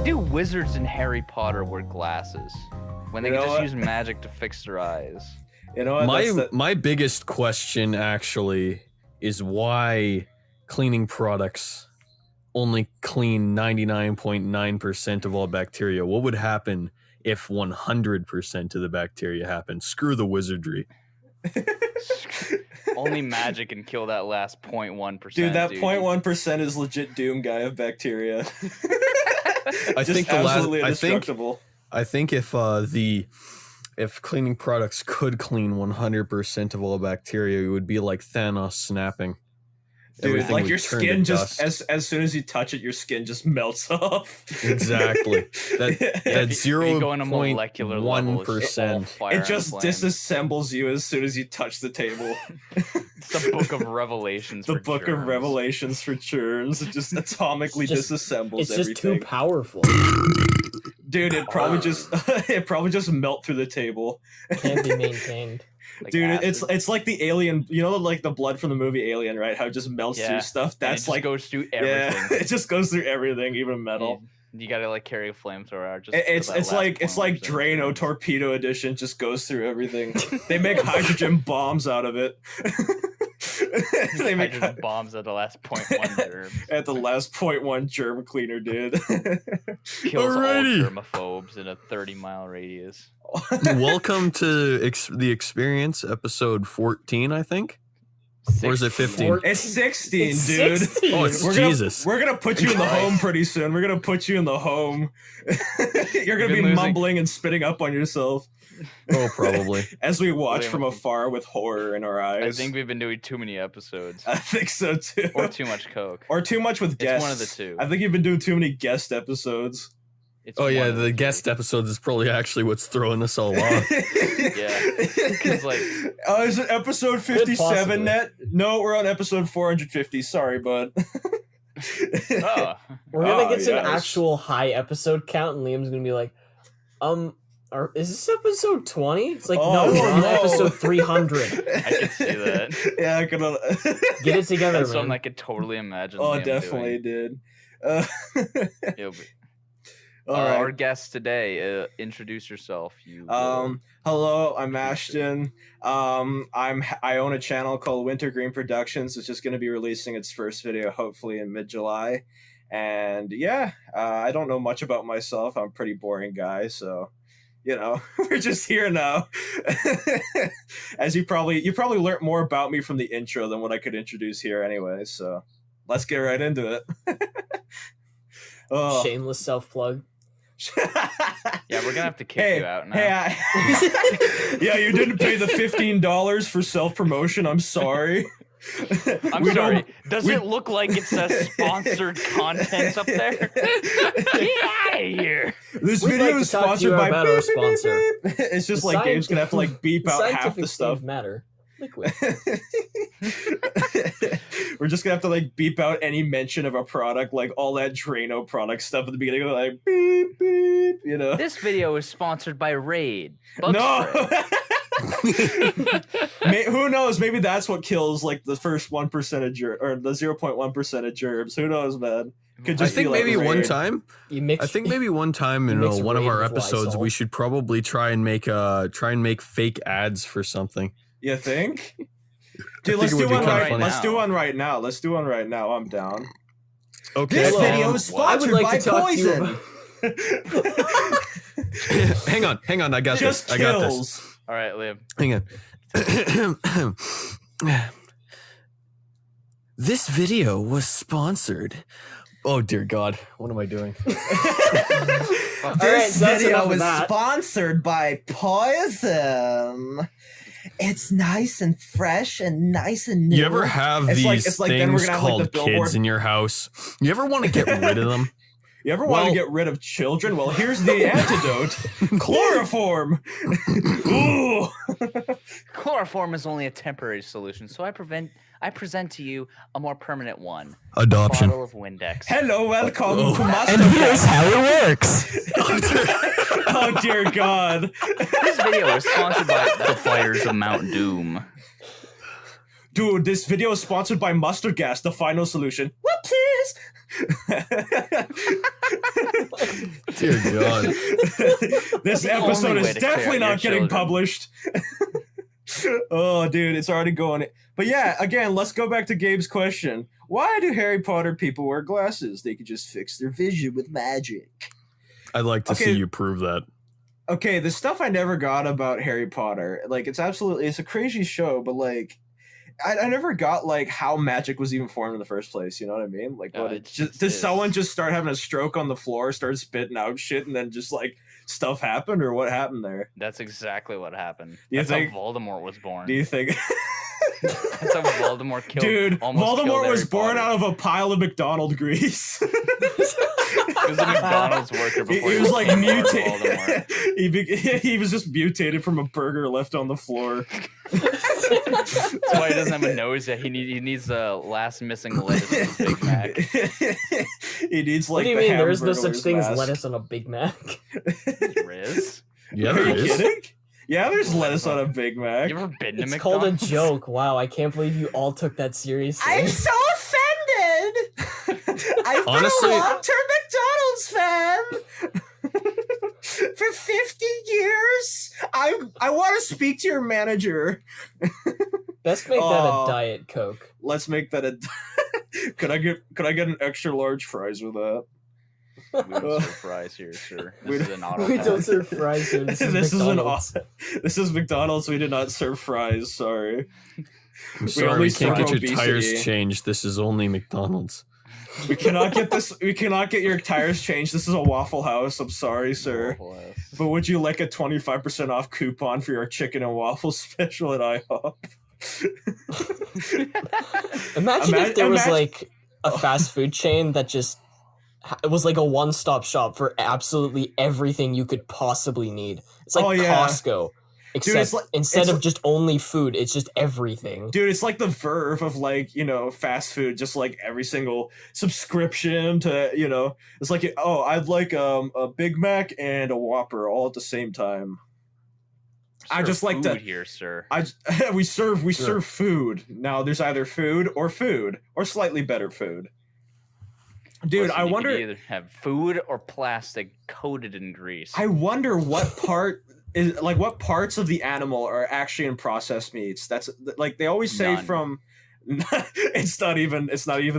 do wizards in Harry Potter wear glasses when they can just use magic to fix their eyes? You know what? My biggest question actually is why cleaning products only clean 99.9% of all bacteria. What would happen if 100% of the bacteria happened? Screw the wizardry. Only magic can kill that last 0.1%. Dude, that 0.1% is legit doom guy of bacteria. I think the absolutely last. indestructible. I think if cleaning products could clean 100% of all bacteria, it would be like Thanos snapping. Dude, Everything like would your turn skin to just dust. as soon as you touch it, your skin just melts off. Exactly. That if you go on a molecular level, 0.1%. It just disassembles you as soon as you touch the table. It's the Book of Revelations. The Book germs. of Revelations for germs. It just atomically disassembles it's everything. just too powerful. Dude, it probably just melt through the table. Can't be maintained. Like Dude, acid. it's like the alien, you know, like the blood from the movie Alien, right? How it just melts through stuff. That's like goes through everything. Yeah, it just goes through everything, even metal. You gotta like carry a flamethrower. It's like Drano Torpedo Edition just goes through everything. They make hydrogen bombs out of it. They make hydrogen bombs at the last 0.1 germ. At the last 0.1 germ cleaner, dude. Kills all germaphobes in a 30-mile radius. Welcome to the experience, episode 14, I think. 16. Or is it 15? It's 16, dude. 16. Oh, it's Jesus. We're gonna put you in the home pretty soon. We're gonna put you in the home. You're gonna be mumbling and spitting up on yourself. Oh, probably. As we watch from afar with horror in our eyes. I think we've been doing too many episodes. I think so too. Or too much coke. Or too much with guests. It's one of the two. I think you've been doing too many guest episodes. The guest episodes is probably actually what's throwing us all off. Yeah. Because like, is it episode 57 net? No, we're on episode 450. Sorry, bud. We're gonna get to an actual high episode count, and Liam's gonna be like, is this episode 20? It's like, no, we're on episode 300. I can see that. Yeah, I can. Get it together, That's man. something I could totally imagine. Oh, Liam definitely doing. did. Our guest today, introduce yourself. Hello, I'm Ashton. I own a channel called Wintergreen Productions. It's just going to be releasing its first video hopefully in mid-July. And yeah, I don't know much about myself. I'm a pretty boring guy, so you know, we're just here now. As you probably learned more about me from the intro than what I could introduce here anyway. So let's get right into it. Shameless self-plug. Yeah, we're gonna have to kick you out now. Yeah, you didn't pay the $15 for self-promotion. I'm sorry. I'm sorry. Does it look like it says sponsored content up there? Get out of here. This video is sponsored by our sponsor. It's just like Gabe's gonna have to like beep out half the stuff. Matter. Liquid. We're just gonna have to like beep out any mention of a product, like all that Drano product stuff at the beginning, like beep beep. You know. This video is sponsored by Raid. No. Who knows? Maybe that's what kills like the first 1% of germs, or the 0.1% of germs. Who knows, man? Could just I think maybe one time. I think maybe one time in one of our episodes, we should probably try and make fake ads for something. You think? Dude, let's do one right now. Let's do one right now. I'm down. Okay. This video is sponsored by Poison. Hang on. I got this. I got this. All right, Liam. Hang on. This video was sponsored. Oh dear God, what am I doing? This video was sponsored by Poison. It's nice and fresh and nice and new. You ever have these things called kids in your house? You ever want to get rid of them? You ever want to get rid of children? Well, here's the antidote. Chloroform. Ooh. Chloroform is only a temporary solution, so I present to you a more permanent one. Adoption. A bottle of Windex. Hello, welcome to Master. And here's how it works. Oh dear God. This video is sponsored by the Fires of Mount Doom. Dude, this video is sponsored by mustard gas, the final solution. Whoopsies! Dear God. This The episode only way is to definitely clear out not your getting children. published. Oh, dude, it's already going. But yeah, again, let's go back to Gabe's question. Why do Harry Potter people wear glasses? They could just fix their vision with magic. I'd like to Okay. see you prove that. Okay, the stuff I never got about Harry Potter, like, it's a crazy show, but like, I never got like how magic was even formed in the first place. You know what I mean? Like, what? Did someone just start having a stroke on the floor, start spitting out shit, and then just like stuff happened, or what happened there? That's exactly what happened. You That's think- how Voldemort was born. Do you think? That's how Voldemort killed. Dude, almost Voldemort killed was Harry born Potter. out of a pile of McDonald's grease. He was a McDonald's worker before He was like became Lord Voldemort. mutated. He was just mutated from a burger left on the floor. That's why he doesn't have a nose yet. He needs the last missing lettuce of Big Mac. He needs What like. do you the mean? There is no such Hamburglar's thing as mask. lettuce on a Big Mac. Riz? Yeah, Are there you is. kidding? Yeah, there's lettuce on a Big Mac. You ever been to It's called a McDonald's? joke. Wow, I can't believe you all took that seriously. so offended. I've Honestly- been a long-term McDonald's fan for 50 years. I want to speak to your manager. Best make that Oh. a Diet Coke. Let's make that a. Could I get an extra large fries with that? We don't serve fries here, sir. We This is an auto We pass. don't serve fries here. This is This is an McDonald's. This is McDonald's. We did not serve fries. Sorry. I'm sorry, only we can't serve get your tires obesity. changed. This is only McDonald's. We cannot get this. We cannot get your tires changed. This is a Waffle House. I'm sorry, sir. Waffle House. But would you like a 25% off coupon for your chicken and waffle special at IHOP? Imagine if there was Imagine- like a fast food chain that just it was like a one-stop shop for absolutely everything you could possibly need. It's like Oh, yeah. Costco, except it's like- instead it's of like- just only food, it's just everything. Dude, it's like the Verve of like, fast food, just like every single subscription to, it's like, oh, I'd like a Big Mac and a Whopper all at the same time. I Serve just like to- food here, sir. We serve food. Now there's either food or slightly better food. Dude, Listen, I you wonder could either have food or plastic coated in grease. I wonder what part is like what parts of the animal are actually in processed meats. That's like they always say None. from it's not even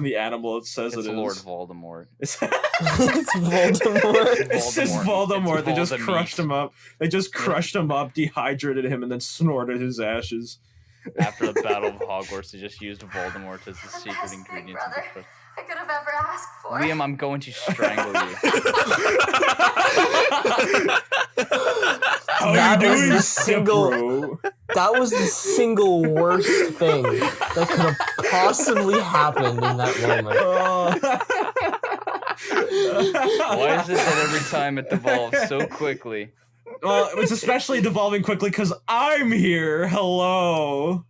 the animal it says it's it is. Lord Voldemort. It's, It's Voldemort. it's just Voldemort. It's They just Voldemort. crushed him up. They just crushed him up, dehydrated him, and then snorted his ashes. After the Battle of Hogwarts, they just used Voldemort as the secret ingredient of the crust. I could have ever asked for. Liam, I'm going to strangle you. How That you was doing, the step single- bro? That was the single worst thing that could have possibly happened in that moment. Why is it that every time it devolves so quickly? Well, it's especially devolving quickly because I'm here. Hello.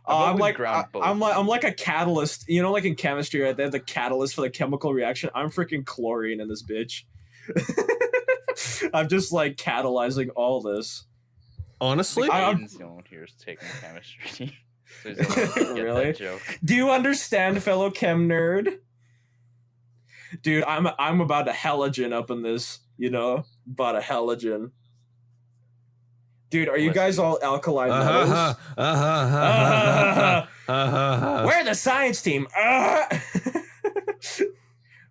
I'm like I'm like a catalyst. Like in chemistry, right? They have the catalyst for the chemical reaction. I'm freaking chlorine in this bitch. I'm just like catalyzing all this. Honestly, Aiden's the only one here who's taking chemistry. So he's the only one who can get Really? that joke. Do you understand, fellow chem nerd? Dude, I'm about a halogen up in this. About a halogen. Dude, are you guys all alkaline metals? We're the science team.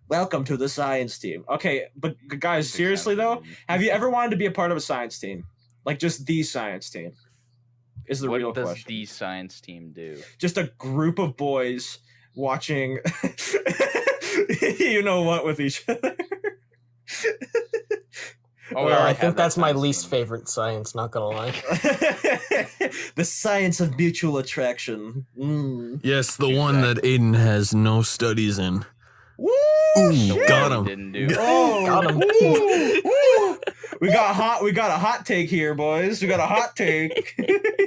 Welcome to the science team. Okay, but guys, seriously though, have you ever wanted to be a part of a science team? Like just the science team? Is the real What does question. the science team do? Just a group of boys watching with each other. Oh, Well, I have think that that's my science least team. favorite science, not gonna lie. The science of mutual attraction. yes, the one that Aiden has no studies in. Woo! Ooh, shit. got him. Didn't do. Oh, Got him. woo, woo. We got a hot take here, boys. We got a hot take.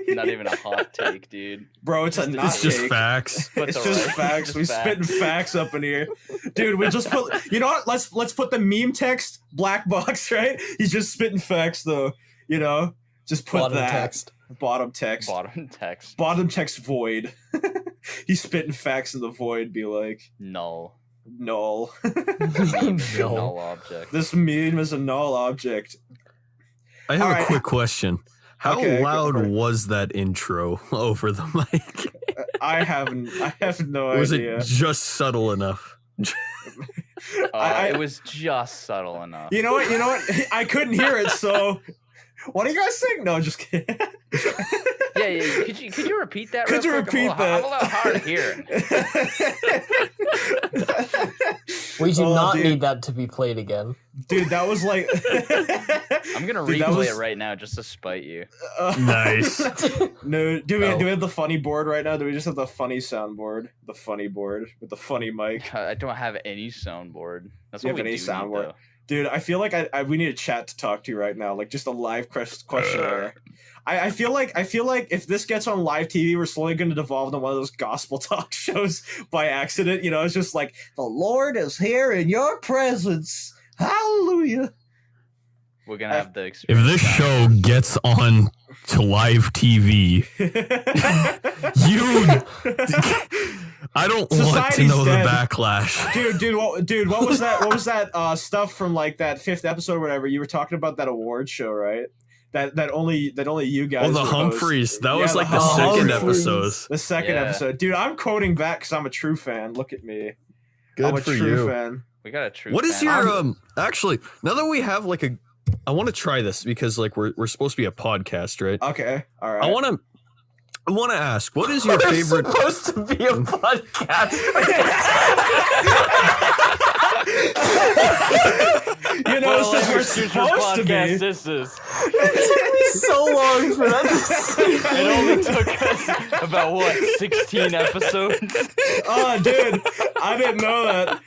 Not even a hot take, dude. Bro, it's a not It's just take. facts. But It's the just right- facts. just We spitting facts up in here, dude. We just put. You know what? Let's put the meme text black box. Right? He's just spitting facts, though. Just put Bottom that text. bottom text. Bottom text. Bottom text void. He's spitting facts in the void. Be like, Null. null. Null object. This meme is a null object. I have All a right. quick question. How Okay, go loud for it. was that intro over the mic? I have no Was idea. it just subtle enough? It was just subtle enough. You know what? I couldn't hear it, so what do you guys think? No, just kidding. Yeah. Could you repeat that? Could you real quick? repeat I'm a little hard of hearing. We do Oh, not dude. need that to be played again. Dude, that was like. I'm gonna Dude, that replay was- it right now just to spite you. Nice. No, do Oh. we have the funny board right now? Do we just have the funny soundboard? The funny board with the funny mic? I don't have any soundboard. That's You what have we any do soundboard? need, though. Dude, I feel like we need a chat to talk to you right now, like just a live questionnaire. I feel like if this gets on live TV, we're slowly going to devolve into one of those gospel talk shows by accident. You know, it's just like the Lord is here in your presence. Hallelujah. We're gonna have the If experience. this show gets on to live TV, I don't want to Society's know dead. the backlash. dude, what was that? What was that stuff from like that 5th episode or whatever? You were talking about that award show, right? That only you guys. Oh, the would host. Humphreys. That Yeah, was like the Humphreys. second Humphreys. episode. The second Yeah. episode, dude. I'm quoting back because I'm a true fan. Look at me. I'm a Good for true you. fan. We got a true. What is fan. your actually, now that we have like a, I want to try this because like we're supposed to be a podcast, right? Okay, all right. I want to ask, what is your We're favorite? supposed to be a podcast. You know, Well, since we're Future supposed to podcast be. this is. It took me so long for that to sink It only took us about what 16 episodes. Oh, dude, I didn't know that.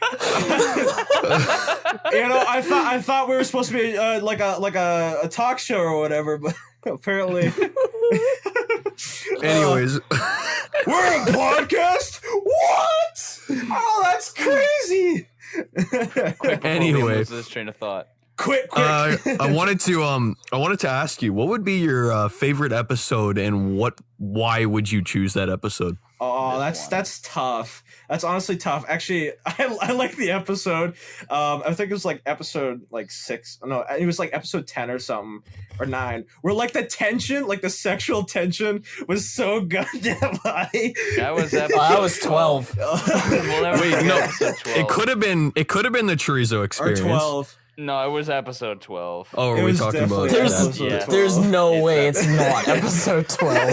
You know, I thought we were supposed to be like a talk show or whatever, but apparently. Anyways, We're a podcast? What? Oh, that's crazy. Quick, before Anyway. we lose this train of thought. Quick. I wanted to ask you, what would be your favorite episode, and why would you choose that episode? Oh, This one. that's tough. That's honestly tough. Actually, I like the episode. I think it was like episode like 6. No, it was like episode 10 or something, or 9. Where like the tension, like the sexual tension, was so goddamn high. That was episode. I was 12. We'll never Wait, forget no, episode 12. It could have been the chorizo Or experience. 12. No, it was episode 12. Oh, It are we was talking about? definitely There's- episode yeah. 12. There's no It's way a- it's not episode 12.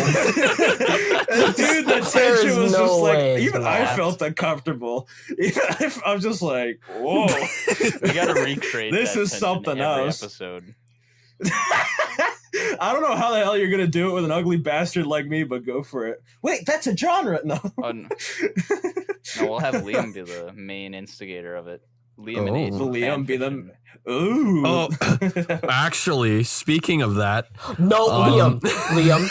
Dude, the There tension is was no just like, way it's even I not. felt uncomfortable. Even I'm just like, whoa. We gotta recreate. This that is tension something every else. Episode. I don't know how the hell you're gonna do it with an ugly bastard like me, but go for it. Wait, that's a genre. No. Oh, no, we'll have Liam be the main instigator of it. Liam and Oh. Aiden. Liam be the- fanfiction. Ooh. Oh, actually, speaking of that, No, Um, Liam.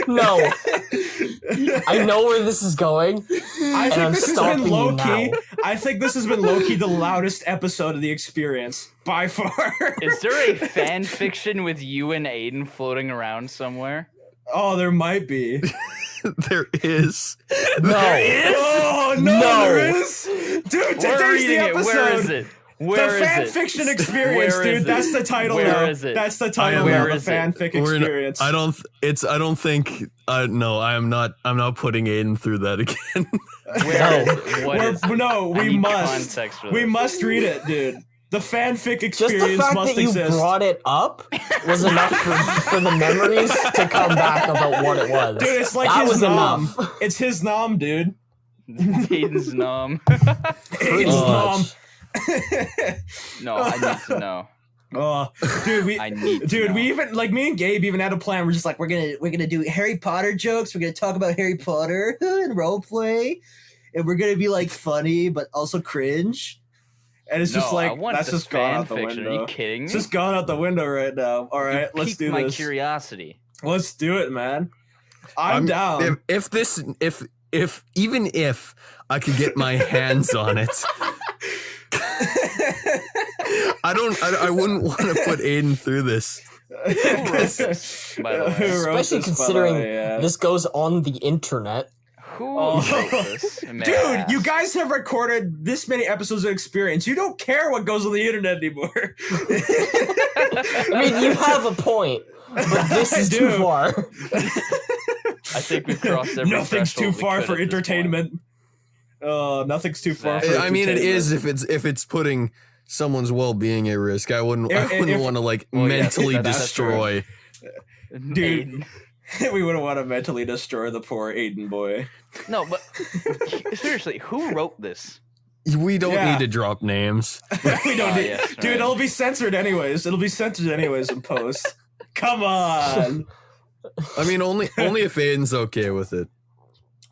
No. I know where this is going. I and think I'm this has stopping been you low key. now. I think this has been low key the loudest episode of the experience by far. Is there a fan fiction with you and Aiden floating around somewhere? Oh, there might be. there is. No. Oh no, No. there is. Dude, We're today's the reading it. episode. Where is it? Where The is fan it? fiction experience, Where dude. is it? That's the title Where now. is it? That's the title Where now. The is it? fanfic We're in- experience. I don't think. No, I'm not putting Aiden through that again. Where is it? What We're- is it? no, I we need must. context for We this. must read it, dude. The fanfic Just the experience fact must that you exist. brought it up was enough for the memories to come back about what it was. Dude, it's like that his was nom. enough. It's his nom, dude. Aiden's nom. Pretty Aiden's nom. much. No, I need to know. Oh, dude, I need to know. we even like me and Gabe even had a plan. We're just like we're gonna do Harry Potter jokes. We're gonna talk about Harry Potter and role play, and we're gonna be like funny but also cringe. And it's just No, I like want that's this just gone fan out the fiction. Are window. you kidding me? It's just gone out the window right now. All right, You let's piqued do my this. curiosity. Let's do it, man. I'm down. If even if I could get my hands on it, I wouldn't want to put Aiden through this. Who wrote this, by the way? Who wrote Especially this, by the considering way, yeah. this goes on the internet. Who Oh. wrote this? May I Dude, you ask? guys have recorded this many episodes of Experience. You don't care what goes on the internet anymore. I mean, you have a point, but this is I too do. far. I think we've crossed every Nothing's too threshold we far could for at this point. entertainment. Nothing's too far for I mean, it is entertainment. if it's putting someone's well-being at risk. I wouldn't If- want to like Well, yes, mentally that's destroy. Dude. Aiden. We wouldn't want to mentally destroy the poor Aiden boy. No, but seriously, who wrote this? We don't Yeah. need to drop names. We don't need, Yes, dude. right. It'll be censored anyways. It'll be censored anyways in post. Come on, I mean, only if Aiden's okay with it.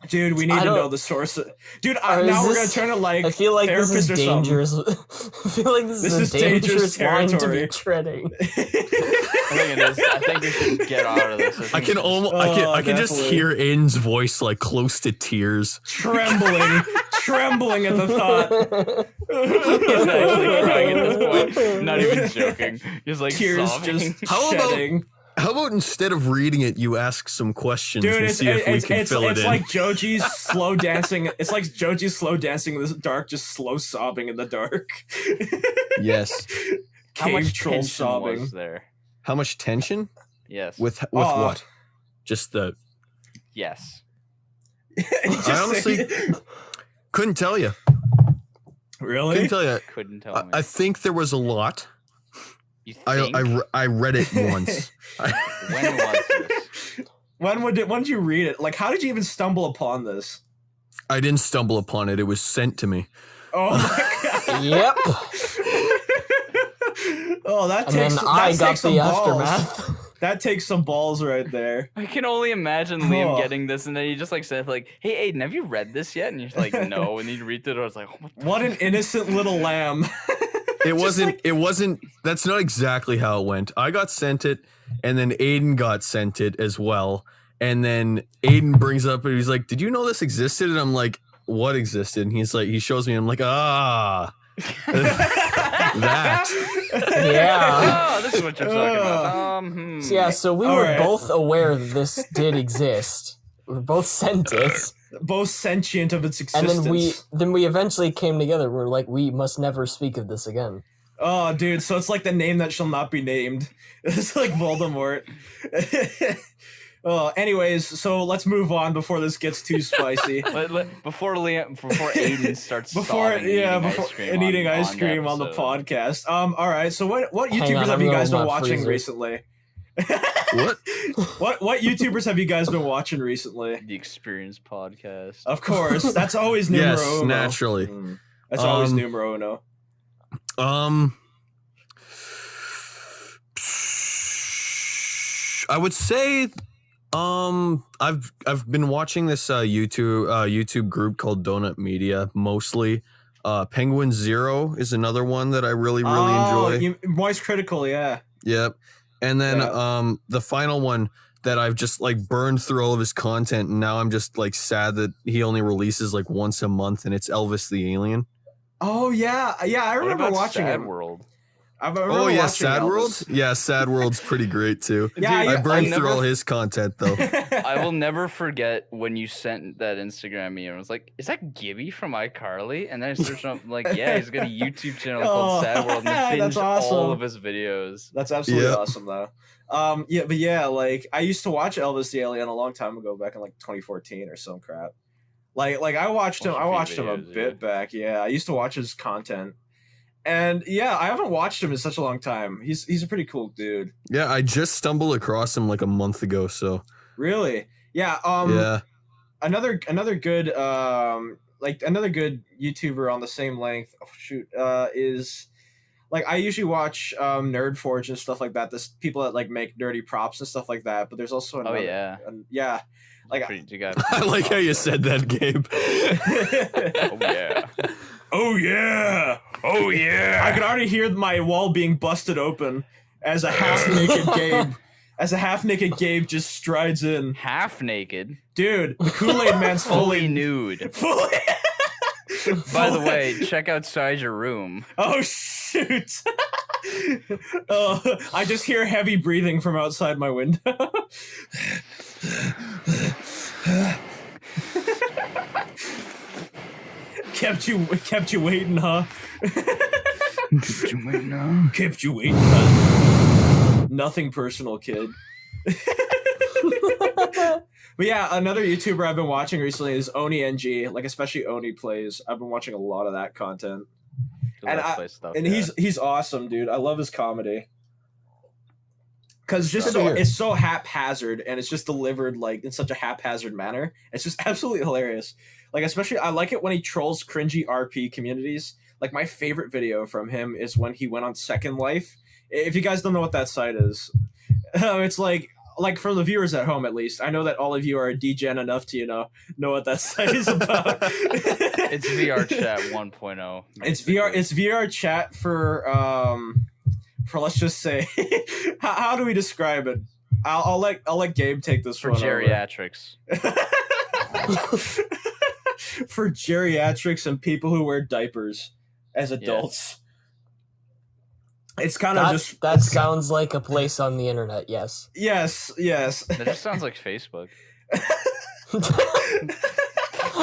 dude. We need I to don't- know the source. Dude, Or is now we're gonna this- turn to like I feel like this is therapist or something. dangerous. I feel like this is a dangerous line to territory. be treading. I think it is. I think we should get out of this. I can almost I can just definitely. hear Aiden's voice like close to tears. trembling at the thought. He's actually crying at this point. Not even joking. He's like Tears sobbing. just How about- shedding. How about instead of reading it, you ask some questions Dude, and it's see if we can fill it in? like Joji's slow dancing. It's like Joji's slow dancing in the dark, just slow sobbing in the dark. Yes. How Cave much troll tension sobbing. was there? How much tension Yes. with Oh. what? Just the Yes. Just I honestly couldn't tell you. really? Couldn't tell you. Couldn't tell me. I think there was a lot. You think? I read it once. When was this? When did you read it? Like, how did you even stumble upon this? I didn't stumble upon it. It was sent to me. Oh my god! Yep. Oh, that And takes then I that got takes some the balls. aftermath. That takes some balls right there. I can only imagine Liam Oh. getting this, and then he just like said, like, "Hey, Aiden, have you read this yet?" And you're like, "No." And you read through it, I was like, "What the What an innocent little lamb. It wasn't that's not exactly how it went. I got sent it and then Aiden got sent it as well. And then Aiden brings up and he's like, "Did you know this existed?" And I'm like, "What existed?" And he's like, he shows me, I'm like, "Ah." That. Yeah. Oh, this is what you're talking about. So yeah, so we All were right. both aware that this did exist. We were both sent it, Both sentient of its and existence. then we eventually came together. We're like, we must never speak of this again. Oh, dude, so it's like the name that shall not be named. It's like Voldemort. Oh, anyways, so let's move on before this gets too spicy. Before Aiden starts Before sobbing and eating ice cream on the episode. podcast. All right. So what Hang YouTubers on, have I'm you guys going been my watching freezer. recently? What? What YouTubers have you guys been watching recently? The Experience podcast. Of course, that's always numero Yes, uno. naturally. That's always Um, numero uno. I would say I've been watching this YouTube group called Donut Media mostly. Penguin Zero is another one that I really enjoy. Moist Critical, yeah. Yep. And then the final one that I've just like burned through all of his content, and now I'm just like sad that he only releases like once a month, and it's Elvis the Alien. Oh yeah, I What remember about watching Sad it. World? I remember Oh yeah, watching Sad Elvis. World. Yeah, Sad World's pretty great too. Yeah, Dude, I yeah, burned I through never- all his content though. I will never forget when you sent that Instagram me and I was like, "Is that Gibby from iCarly?" And then I searched up, like, yeah, he's got a YouTube channel called Oh, Sad World, and I that's binged all awesome. of his videos. That's absolutely Yeah. awesome though. Yeah, like I used to watch Elvis the Alien a long time ago, back in like 2014 or some crap. Like I watched him. Watched I a few watched him a videos, bit back. Yeah, I used to watch his content, and yeah, I haven't watched him in such a long time. He's a pretty cool dude. Yeah, I just stumbled across him like a month ago. So Really? Yeah. yeah, Another good another good YouTuber on the same length. Oh, shoot. Is like I usually watch Nerd Forge and stuff like that. This people that like make nerdy props and stuff like that. But there's also another. Oh yeah, Yeah. Like you got. I like how you said that, Gabe. Oh yeah. Oh yeah! Oh yeah! I can already hear my wall being busted open as a half naked Gabe just strides in. Half naked, Dude, the Kool-Aid Man's fully fully nude. fully. By the way, check outside your room. Oh shoot! I just hear heavy breathing from outside my window. Kept you waiting, huh? Kept you waiting, huh? Kept you waiting, huh? Nothing personal, kid. But yeah, another YouTuber I've been watching recently is Oni NG, like especially Oni Plays. I've been watching a lot of that content. And he's awesome, dude. I love his comedy. Cause it's so haphazard and it's just delivered like in such a haphazard manner. It's just absolutely hilarious. Like especially I like it when he trolls cringy RP communities. Like my favorite video from him is when he went on Second Life. If you guys don't know what that site is, it's like for the viewers at home at least, I know that all of you are degen enough to know what that site is about. It's VR chat 1.0. It's VR chat for let's just say how do we describe it? I'll let Gabe take this for one geriatrics. For geriatrics and people who wear diapers as adults. Yes. It's kind of just... That sounds like a place on the internet, yes. Yes. That just sounds like Facebook.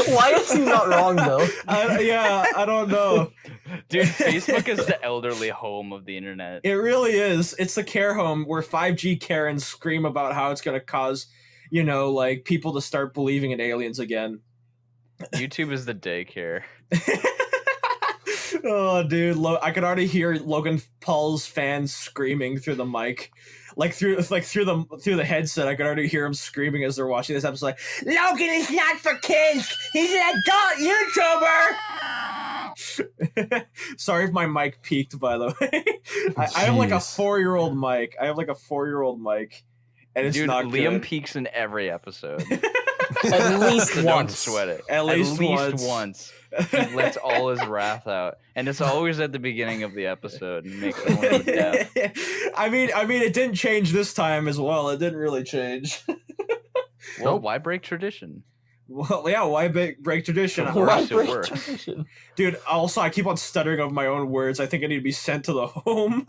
Why is he not wrong, though? I don't know. Dude, Facebook is the elderly home of the internet. It really is. It's the care home where 5G Karens scream about how it's going to cause, like, people to start believing in aliens again. YouTube is the daycare. Oh, dude! I could already hear Logan Paul's fans screaming through the mic, through the headset. I could already hear him screaming as they're watching this episode. Like, Logan is not for kids. He's an adult YouTuber. Sorry if my mic peaked. By the way, I have like a 4-year-old mic. And it's dude, not Liam good. peaks in every episode. At least so once. Don't sweat it. At least once. He lets all his wrath out, and it's always at the beginning of the episode and makes everyone deaf. I mean, it didn't change this time as well. It didn't really change. Well, why break tradition? Well, yeah, why break tradition? Tradition? Dude, also, I keep on stuttering over my own words. I think I need to be sent to the home.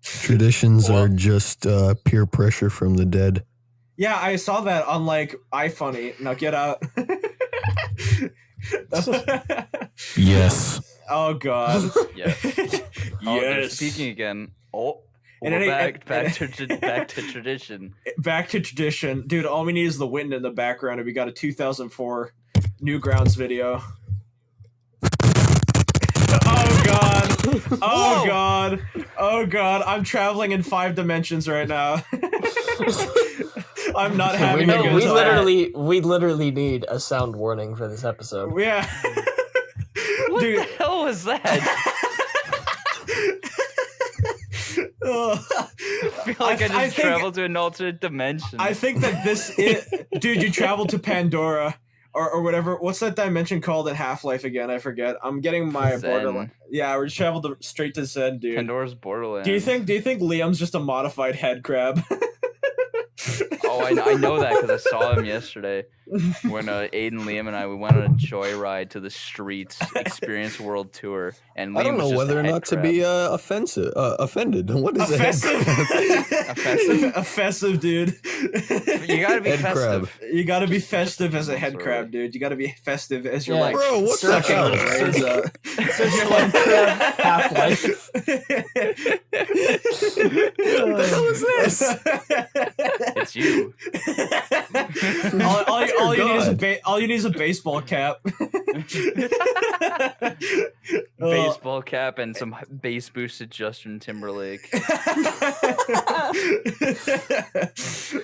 Traditions are just peer pressure from the dead. Yeah, I saw that on, iFunny. Now get out. Yes. Oh, God. Yes. Yes. Speaking again. Back to tradition. Back to tradition. Dude, all we need is the wind in the background, and we got a 2004 Newgrounds video. Oh, God. Oh, God. Oh, God. I'm traveling in 5 dimensions right now. I'm not having a good time. We literally need a sound warning for this episode. Yeah. What the hell was that? I feel like I just traveled to an alternate dimension. I think that dude, you traveled to Pandora or whatever. What's that dimension called in Half-Life again? I forget. I'm getting my Borderlands. Yeah, we traveled straight to Zen, dude. Pandora's Borderlands. Do you think Liam's just a modified head crab? Oh, I know that because I saw him yesterday when Aiden, Liam, and we went on a joyride to the streets Experience World Tour. And Liam I don't know whether or not to be offended. What is offensive? Offensive? Offensive, dude. You gotta be head festive. Crab. You gotta be festive as a head crab, dude. You gotta be festive as you're bro, what's that sucking out? brains out. Such a head crab Half-Life. What the hell is this? It's you. all you need is a baseball cap. Baseball cap and some bass boosted Justin Timberlake.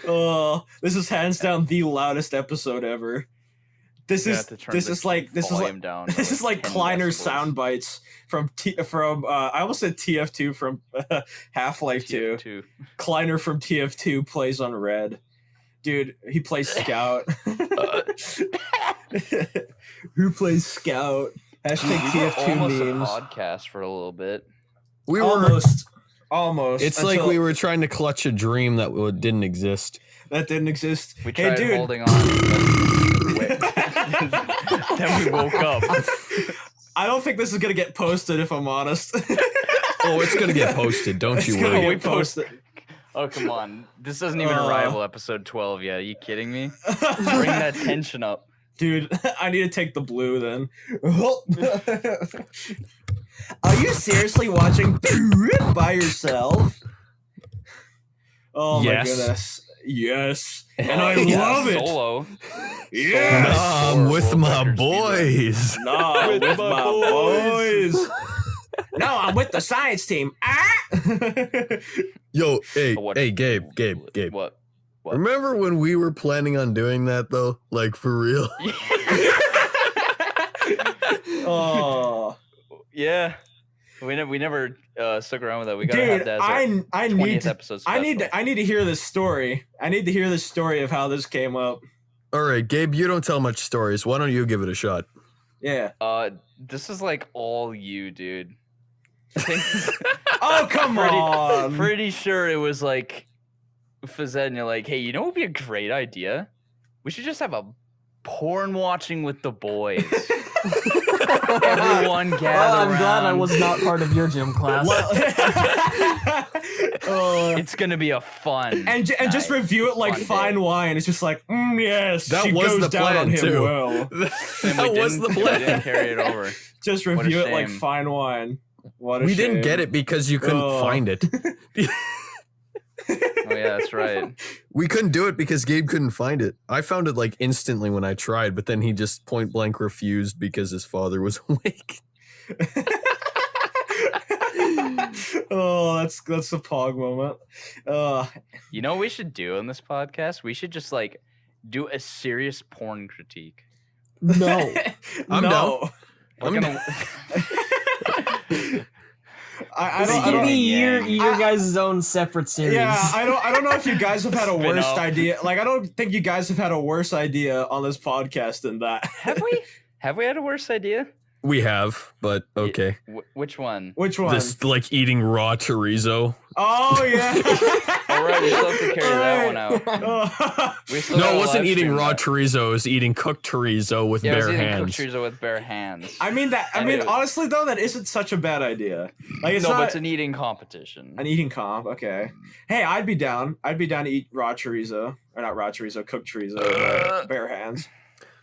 Oh, this is hands down the loudest episode ever. This is like Kleiner sound bites from I almost said TF2 from Half-Life 2. Kleiner from TF2 plays on Red. Dude, he plays Scout. Who plays Scout? Hashtag TF2 almost memes. A podcast for a little bit. We Almost. It's like we were trying to clutch a dream that didn't exist. That didn't exist. We tried holding on. Then we woke up. I don't think this is gonna get posted, if I'm honest. Oh, it's gonna get posted. Don't you It's gonna worry. get posted. Oh, come on. This doesn't even rival episode 12 yet. Are you kidding me? Bring that tension up. Dude, I need to take the blue then. Are you seriously watching by yourself? Oh Yes. my goodness. Yes. And Oh, I yeah, love it. Solo. Yes. Nah, I'm with my boys. No, with my boys. No, I'm with the science team. Ah! Yo, hey, What- hey, Gabe. What? What? Remember when we were planning on doing that though? Like for real? Oh, Yeah. We never stuck around with that. We gotta have dude, that as our I 20th need to, episode special. I need to hear this story. I need to hear this story of how this came up. All right, Gabe, you don't tell much stories. Why don't you give it a shot? Yeah. This is like all you, dude. Oh, come on. Pretty sure it was like Fazed, and you're like, hey, you know what would be a great idea? We should just have a porn watching with the boys. Everyone gather I'm glad I around. was not part of your gym class. It's gonna be a fun and just night. review it like Fun fine day. wine. It's just like, yes, That she was goes the down plan, on him too. well. And we That was didn't- the we didn't plan. Oh, carry it over. Just What a review it like shame. fine wine. What a We shame. didn't get it because you couldn't Oh. find it. Oh yeah, that's right. We couldn't do it because Gabe couldn't find it. I found it like instantly when I tried, but then he just point blank refused because his father was awake. Oh, that's a pog moment. You know what we should do on this podcast? We should just like do a serious porn critique. No. I'm no. We're I'm gonna- I This don't, is I gonna don't, be your I- guys' own separate series. yeah, I don't know if you guys have had a Spin worse off. idea. Like, I don't think you guys have had a worse idea on this podcast than that. Have we? Have we had a worse idea? We have, but okay. Which one? Which one? This like eating raw chorizo. Oh yeah. All right, we still have to carry that one out. out. We still No, gotta it wasn't live eating stream raw that. chorizo. It was eating cooked chorizo with Yeah, I was bare eating hands. cooked chorizo with bare hands. I mean And it- honestly though, that isn't such a bad idea. Like, it's no, not but it's an eating competition. an eating comp. Okay. Hey, I'd be down. I'd be down to eat raw chorizo, or not raw chorizo, cooked chorizo, with bare hands.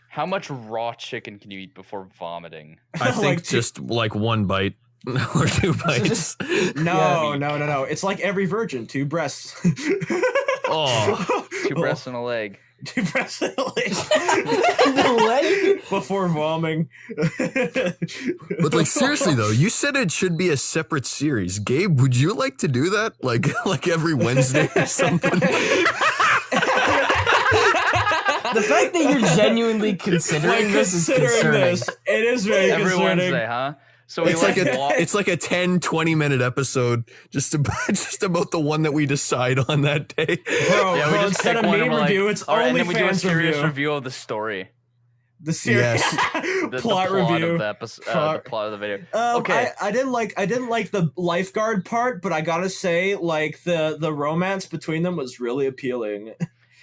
How much raw chicken can you eat before vomiting? I think Like, just like one bite or two bites. No. It's like every virgin, 2 breasts. Oh, 2 breasts and a leg. 2 breasts and a leg. The leg? Before vomiting. but like seriously though, you said it should be a separate series. Gabe, would you like to do that? Like every Wednesday or something? The fact that you're genuinely considering Like, this is considering concerning. this, it is very Every concerning. Wednesday, huh? So we It's like walk- a 10-20 minute episode just about the one that we decide on that day. Bro, yeah, we just instead pick of one meme and we're like, review, it's all right, and only then we do a fans serious review. review of the story. The series, Yes. The plot review. of the episode, the Plot- plot of the video. Okay, Okay. I didn't like the lifeguard part, but I gotta say, like the romance between them was really appealing.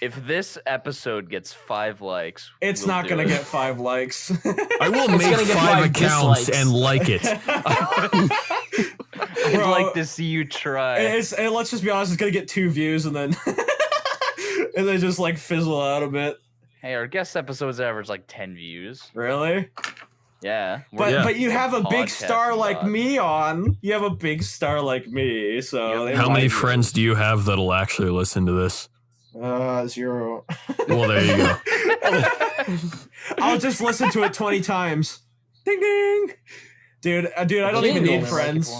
If this episode gets 5 likes, It's we'll not do gonna it. get 5 likes. I will make gonna get 5 5 accounts dislikes. and like it. I'd Bro, like to see you try. and let's just be honest, it's gonna get 2 views and then and then just like fizzle out a bit. Hey, our guest episodes average like 10 views. Really? Yeah. But Yeah. but you have a big Podcast star like god. me on. You have a big star like me, so Yeah. they How might many be- friends do you have that'll actually listen to this? 0. Well, there you go. I'll just listen to it 20 times. Ding ding. Dude, I don't even Jingle. need friends.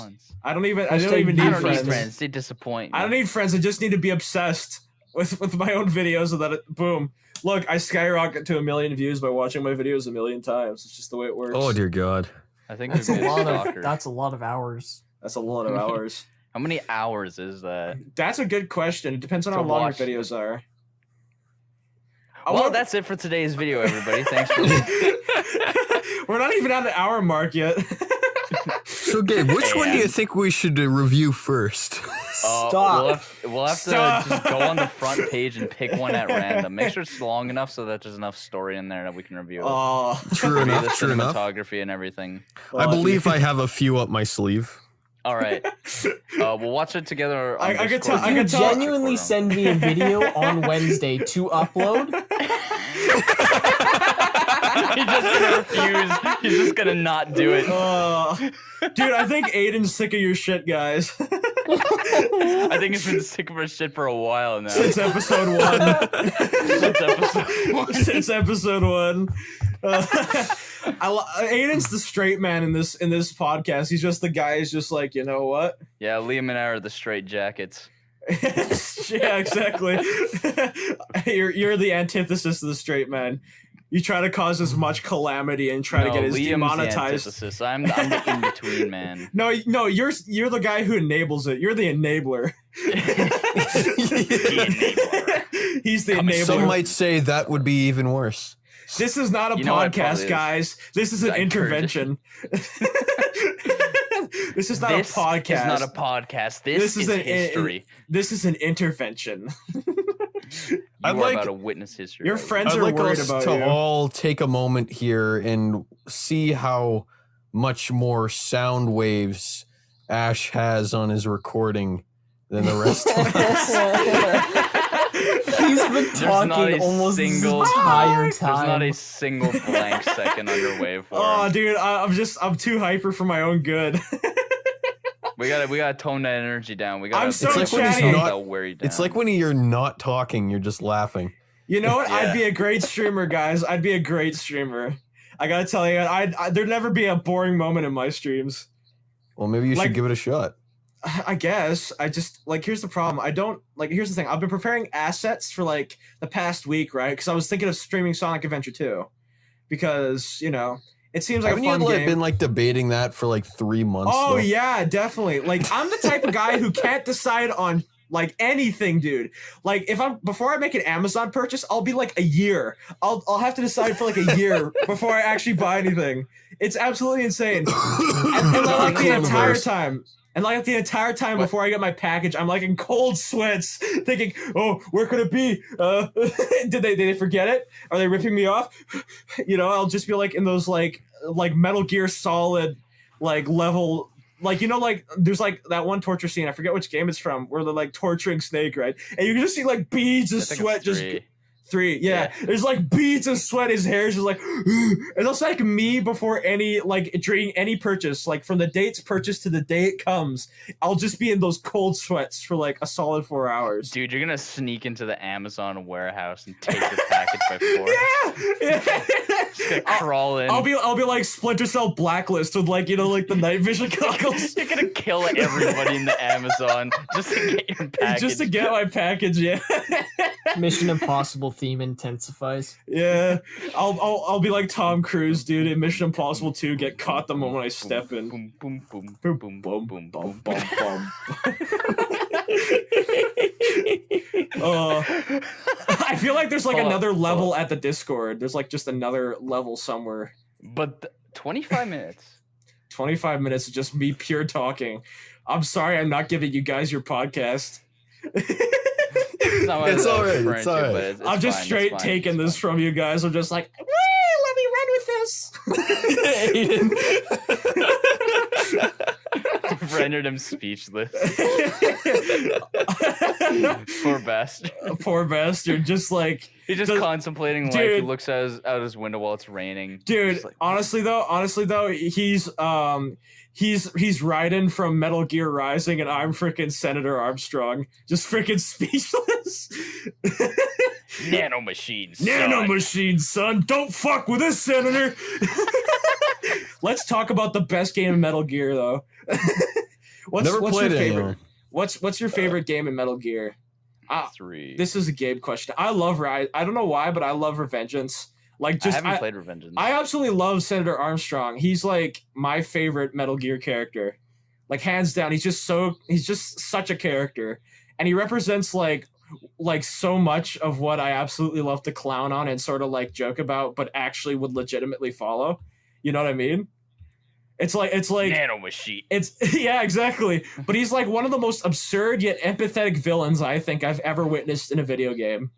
I don't even Hashtag need I don't friends. need friends. They disappoint me. I don't need friends. I just need to be obsessed with my own videos so that boom. Look, I skyrocket to 1 million views by watching my videos 1 million times. It's just the way it works. Oh dear God. I think That's we'd a be lot of stalker. that's a lot of hours. That's a lot of hours. How many hours is that? That's a good question. It depends on To how long watch. your videos are. Well, that's it for today's video, everybody. Thanks for We're not even on the hour mark yet. So Gabe, which one do you And- think we should review first? Stop. We'll have Stop. to just go on the front page and pick one at random. Make sure it's long enough so that there's enough story in there that we can review it. Oh, True Review enough, the true enough. cinematography and everything. I believe I have a few up my sleeve. All right. We'll watch it together. On I could Discord. tell- I You could tell- genuinely send me a video on Wednesday to upload. He's just gonna refuse. He's just gonna not do it. Dude, I think Aiden's sick of your shit, guys. I think he's been sick of our shit for a while now. Since episode 1. Since episode 1. Since episode 1. Aiden's the straight man in this podcast. He's just the guy who's just like, you know what? Yeah, Liam and I are the straight jackets. Yeah, exactly. You're the antithesis of the straight man. You try to cause as much calamity and try to get his Liam's demonetized. The antithesis. I'm the in-between man. No, you're the guy who enables it. You're the enabler. He's the enabler. Some might say that would be even worse. This is not a podcast, guys. This is an intervention. This is not a podcast. This is not a podcast. This is history. This is an intervention. You are about to witness history. Your friends I'd are like worried us about to you. all take a moment here and see how much more sound waves Ash has on his recording than the rest of us. He's been talking almost the entire There's not time. a single blank second under waveform. Oh, dude, I'm too hyper for my own good. We gotta tone that energy down. We gotta. I'm so It's like when he's chatty. not- wear you down. It's like when you're not talking, you're just laughing. You know what? Yeah. I'd be a great streamer, guys. I'd be a great streamer. I gotta tell you, there'd never be a boring moment in my streams. Well, maybe you Like- should give it a shot. I guess I just here's the problem. Here's the thing. I've been preparing assets for like the past week, right? Because I was thinking of streaming Sonic Adventure 2 because it seems like Haven't a fun you game. been like debating that for like 3 months? Oh though? yeah, definitely. Like I'm the type of guy who can't decide on like anything, dude. Like before I make an Amazon purchase, I'll be like a year. I'll have to decide for like a year before I actually buy anything. It's absolutely insane. And like the entire time. And like the entire time before I get my package, I'm like in cold sweats, thinking, "Oh, where could it be? Did they forget it? Are they ripping me off?" I'll just be like in those like Metal Gear Solid like level, like like there's like that one torture scene. I forget which game it's from, where they're like torturing Snake, right? And you can just see like beads of I think sweat it's just. 3. 3, yeah. There's like beads of sweat. His hair's just like, and that's like me before any during any purchase, like from the date's purchase to the day it comes, I'll just be in those cold sweats for like a solid 4 hours. Dude, you're gonna sneak into the Amazon warehouse and take your package by force. Yeah. Just gonna crawl in. I'll be like Splinter Cell Blacklist with like like the night vision goggles. You're gonna kill everybody in the Amazon just to get your package. Just to get my package, yeah. Mission Impossible theme intensifies. Yeah. I'll be like Tom Cruise, dude, in Mission Impossible 2, get caught the moment I step in. Boom, boom, boom, boom, boom, boom, boom, boom, boom. I feel like there's like another level at the Discord. There's like just another level somewhere. But 25 minutes. 25 minutes of just me pure talking. I'm sorry I'm not giving you guys your podcast. It's all It's all right, it's all right. It's I'm just fine, straight it's fine, taking it's this from you guys. I'm just like, wait, let me run with this. fine. Rendered him speechless. Poor bastard. Poor bastard. Just like, He's just contemplating life. He Dude. looks out his window while it's raining. dude, Just like, honestly though, he's riding from Metal Gear Rising, and I'm freaking Senator Armstrong, just freaking speechless. nano machines. Nano machine, son. Don't fuck with this, Senator. Let's talk about the best game in Metal Gear, though. what's Never what's played your it. favorite? What's your favorite game in Metal Gear? 3. This is a Gabe question. I love I don't know why, but I love Revengeance. Like, I just haven't played Revengeance. I absolutely love Senator Armstrong. He's like my favorite Metal Gear character. Like hands down, he's just such a character. And he represents like so much of what I absolutely love to clown on and sort of like joke about, but actually would legitimately follow. You know what I mean? It's like nano machine. it's yeah, exactly. But he's like one of the most absurd yet empathetic villains I think I've ever witnessed in a video game.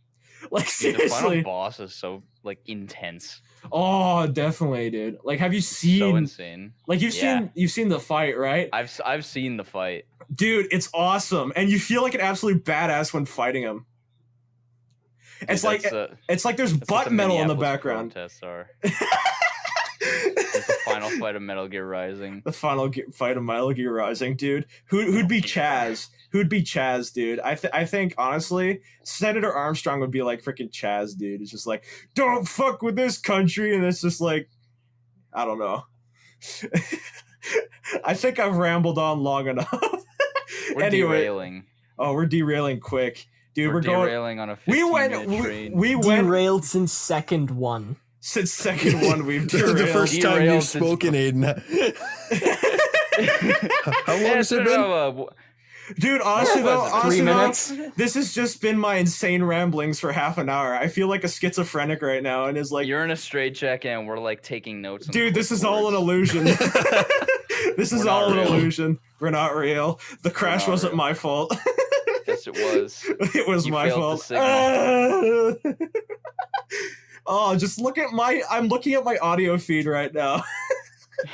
Like Dude, the final seriously. boss is so like intense. Oh, definitely, dude. Like, have you So seen? insane. Like you've seen the fight, right? I've seen the fight. Dude, it's awesome, and you feel like an absolute badass when fighting him. Dude, It's like there's that's what butt metal in the Minneapolis background. protests are. It's the final fight of Metal Gear Rising. The final fight of Metal Gear Rising, dude. Who'd be Chaz? Who'd be Chaz, dude? I think honestly, Senator Armstrong would be like freaking Chaz, dude. It's just like, don't fuck with this country, and it's just like, I don't know. I think I've rambled on long enough. We're Anyway. derailing. Oh, we're derailing quick, dude. We're going. derailing on a 15 We went. minute train. We went Derailed since second one. since second one. We've derailed. The first time Derailed you've since- spoken, Aiden. How long has it been? Dude, honestly What though, was it, 3 minutes? this has just been my insane ramblings for half an hour. I feel like a schizophrenic right now, and is like, You're in a straitjacket and we're like taking notes. On dude, this quick is all an words. illusion. This is We're all not an real. illusion. We're not real. The crash not wasn't real. my fault. Yes, it was. It was You my failed fault. the signal. Oh, just look at I'm looking at my audio feed right now.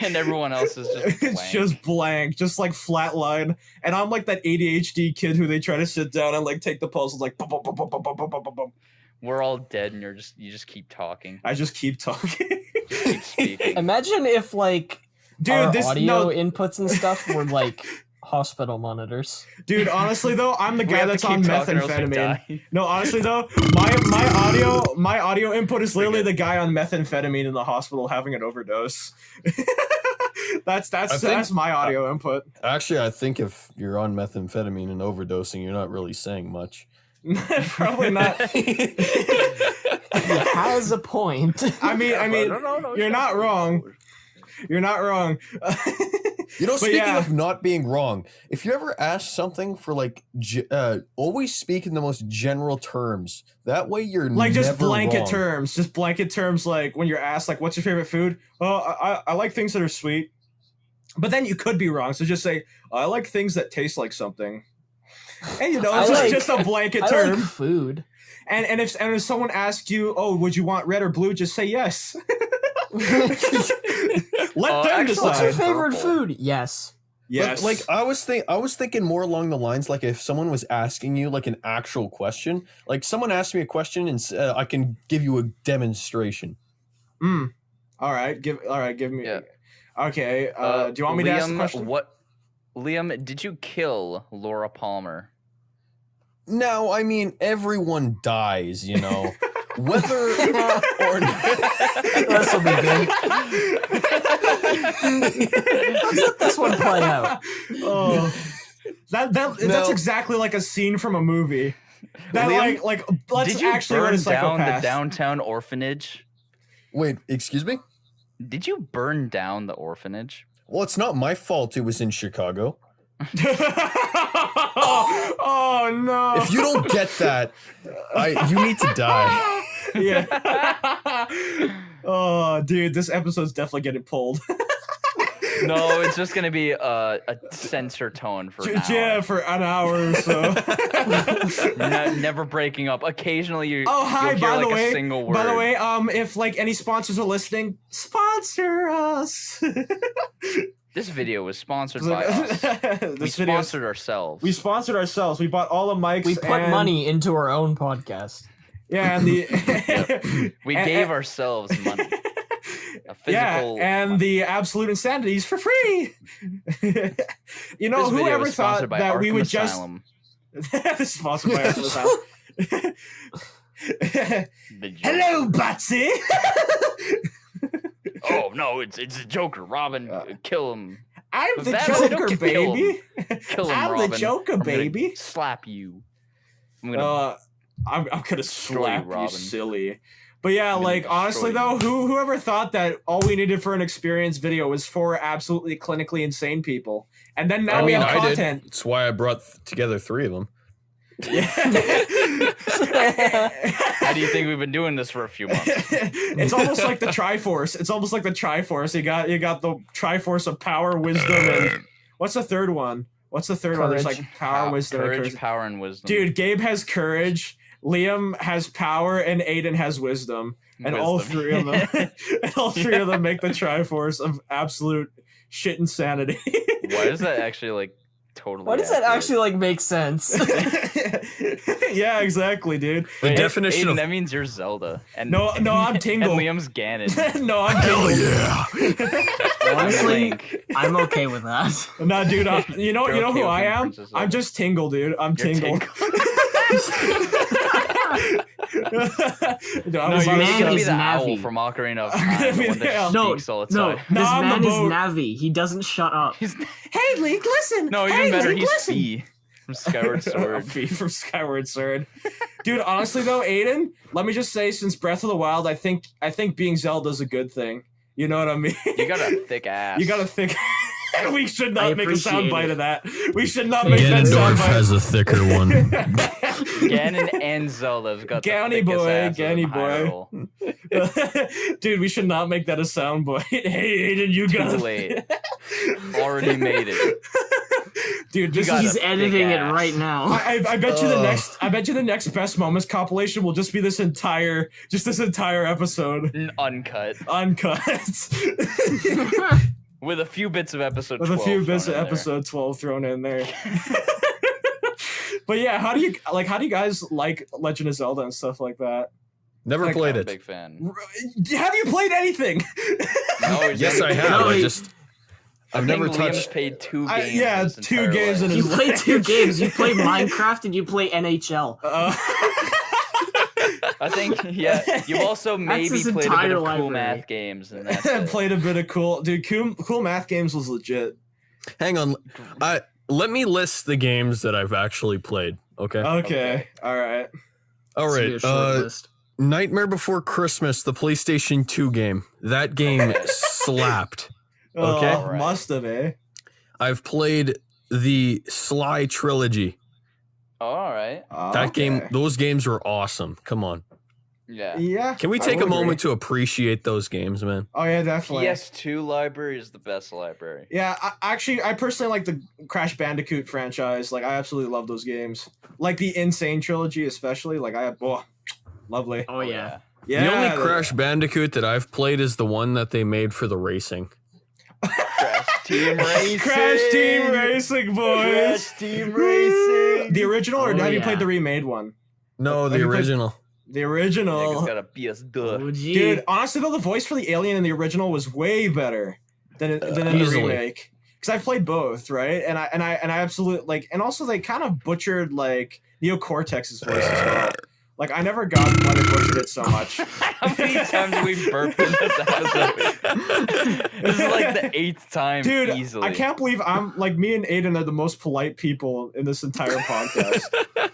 And everyone else is just blank. It's just blank, just like flatline. And I'm like that ADHD kid who they try to sit down and like take the puzzles like bum, bum, bum, bum, bum, bum, bum, bum, bum. We're all dead, and you just keep talking. I just keep talking. Keep speaking. Imagine if like Dude, our this audio no, inputs and stuff were like hospital monitors. dude, honestly though, I'm the We guy have to that's keep on talking or else we methamphetamine. die. No, honestly though, my audio input is literally the guy on methamphetamine in the hospital having an overdose. That's my audio input. Actually, I think if you're on methamphetamine and overdosing, you're not really saying much. Probably not. He has a point. I mean, you're not wrong. You're not wrong. You know, But speaking yeah. of not being wrong, if you ever ask something for like, always speak in the most general terms. That way, you're Like just never blanket wrong. terms, just blanket terms. Like when you're asked, like, "What's your favorite food?" Oh, I like things that are sweet. But then you could be wrong, so just say, "I like things that taste like something." And it's I just a blanket I term. like food. And if someone asks you, "Oh, would you want red or blue?" Just say yes. Let them actually, decide. What's your favorite Purple. food? Yes. Yes. But, like I was thinking more along the lines like if someone was asking you like an actual question, like someone asked me a question and I can give you a demonstration. All right. Give me. Yeah. Okay. Do you want me to ask the Liam, question? Liam, did you kill Laura Palmer? Now, I mean, everyone dies, you know, whether or not. This will be good. Let's let this one play out. Oh, that's exactly like a scene from a movie. That Liam, like let's Did you actually let burn a down the psychopath. downtown orphanage? Wait, excuse me? Did you burn down the orphanage? Well, it's not my fault it was in Chicago. Oh no! If you don't get that, you need to die. Yeah. Oh, dude, this episode's definitely getting pulled. No, it's just gonna be a censor tone for an hour. Yeah, for an hour or so. Never breaking up. Occasionally, Oh, hi! you'll hear By like the way, a single word. by the way, if like any sponsors are listening, sponsor us. This video was sponsored by us. We This video, sponsored ourselves. we sponsored ourselves. We bought all the mics. We put and- money into our own podcast. Yeah, and the We and- gave ourselves money. A physical. Yeah, and the absolute insanities for free. You know, this video whoever is thought sponsored by that Arkham we would Asylum. this is sponsored by Arkham Asylum. The Joker. Hello, Batsy. Oh no, it's a Joker. Robin, kill him. I'm the That I don't Joker, kill him. baby. Kill him, I'm Robin. the Joker, I'm gonna baby. slap you. I'm gonna. I'm gonna Destroy slap you, you, Robin. silly. But yeah, I'm gonna like honestly destroy though, whoever thought that all we needed for an experience video was for absolutely clinically insane people, and then now I we mean, have I did. content. That's why I brought together 3 of them. Yeah. How do you think we've been doing this for a few months? It's almost like the Triforce. It's almost like the Triforce. You got the Triforce of power, wisdom, and what's the third one? What's the third one? There's like power, wisdom, and courage, courage. power, and wisdom. Dude, Gabe has courage, Liam has power, and Aiden has wisdom. And all three of them, and all three of them make the Triforce of absolute shit insanity. Why does that actually like totally? Why does that accurate? actually like make sense? Yeah, The exactly, dude. definition Aiden, of that means you're Zelda. And No, I'm and Tingle. Liam's Ganon. No, I'm hell Tingle. yeah. Honestly, Link. I'm okay with that. Nah, dude. You know You're okay who with I being am? Princess I'm Zelda. just Tingle, dude. I'm You're Tingle. Dude, I No, was you're on man gonna be is the owl Navi. from Ocarina of I'm Time, gonna the be one the that owl. No, speaks all the no, time. No, this I'm the man is boat. Navi. He doesn't shut up. He's, Hey, Link, listen. no, hey, even better. Link, He's listen. Fee from Skyward Sword. Fee from Skyward Sword. Dude, honestly though, Aiden, let me just say, since Breath of the Wild, I think being Zelda's a good thing. You know what I mean? You got a thick ass. You gotta think. We should I not make a appreciate soundbite it. of that. We should not make that Ganondorf soundbite. has a thicker one. Ganon and Zelda's got Gowny the thickest boy, asses in Gowny boy. Hyrule. Dude, we should not make that a soundbite. Hey, Aiden, you Too gotta. late. Already made it. Dude, this got is. He's a editing thick it ass. right now. I bet you the next. I bet you the next best moments compilation will just be this entire episode, Uncut. uncut. With a few bits of episode With 12 a few bits thrown of in there. episode 12 thrown in there. But yeah, how do you guys like Legend of Zelda and stuff like that? Never Like, played I'm a it. big fan. Have you played anything? No, he's Yes, never I played have. No, I he- just I I've think never Liam's touched. paid 2 games. Yeah, in his 2 entire games in life. You his play 2 games. You play Minecraft and you play NHL. I think, yeah. You've also maybe his played a bit entire of cool library. math games, and that's it. played a bit of cool math games was legit. Hang on. Let me list the games that I've actually played. Okay. Okay. All right. All This will be right. a short list. Nightmare Before Christmas, the PlayStation 2 game. That game Okay. slapped. Okay. Oh, must have, eh? I've played the Sly trilogy. Oh, all right. That game, those games were awesome. Come on. Yeah. Yeah. Can we I take will a moment agree. to appreciate those games, man? Oh yeah, definitely. PS2 library is the best library. Yeah, I personally like the Crash Bandicoot franchise. Like, I absolutely love those games. Like the Insane trilogy, especially. Like, lovely. Oh yeah. Yeah. The only Crash Bandicoot that I've played is the one that they made for the racing. Crash Team Racing. Crash Team Racing, boys. Crash Team Racing. The original, or Oh, have you yeah. played the remade one? No, Have the you played- original. The Yeah, 'cause original. it's gotta be us, duh. OG. Dude, honestly though, the voice for the alien in the original was way better than in the Easily. remake. Because I played both, right? And I absolutely like, and also they kind of butchered like Neo Cortex's voice as well. Like, I never got why they butchered it so much. How many times have we burped in this episode? This is like the 8th time Dude, easily. I can't believe I'm like, me and Aiden are the most polite people in this entire podcast.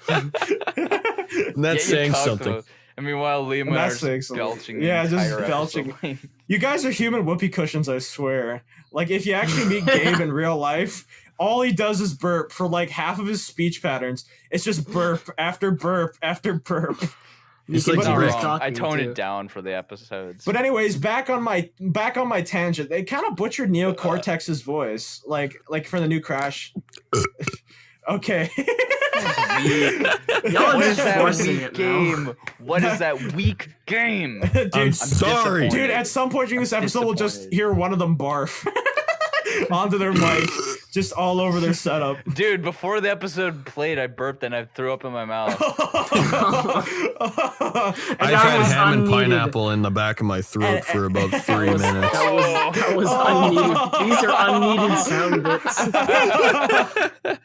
And that's Yeah, you saying talked something. about- I mean, while Liam and I are That's saying just something. belching. Yeah, the just entire belching. episode. You guys are human whoopee cushions, I swear. Like, if you actually meet Gabe in real life, all he does is burp for like half of his speech patterns. It's just burp after burp after burp. It's You like can Not do Rick. it wrong. I talking, toned too. it down for the episodes. But anyways, back on my tangent. They kind of butchered Neo Cortex's voice, like for the new Crash. Okay. Y'all are What is just that forcing weak it now. game? What is that weak game? Dude, I'm sorry. disappointed. dude, at some point during this episode, we'll just disappointed. hear one of them barf onto their mic, just all over their setup. Dude, before the episode played, I burped and I threw up in my mouth. I've that had was ham and unneeded. pineapple in the back of my throat for about 3 minutes. That was unneeded. These are unneeded sound bits.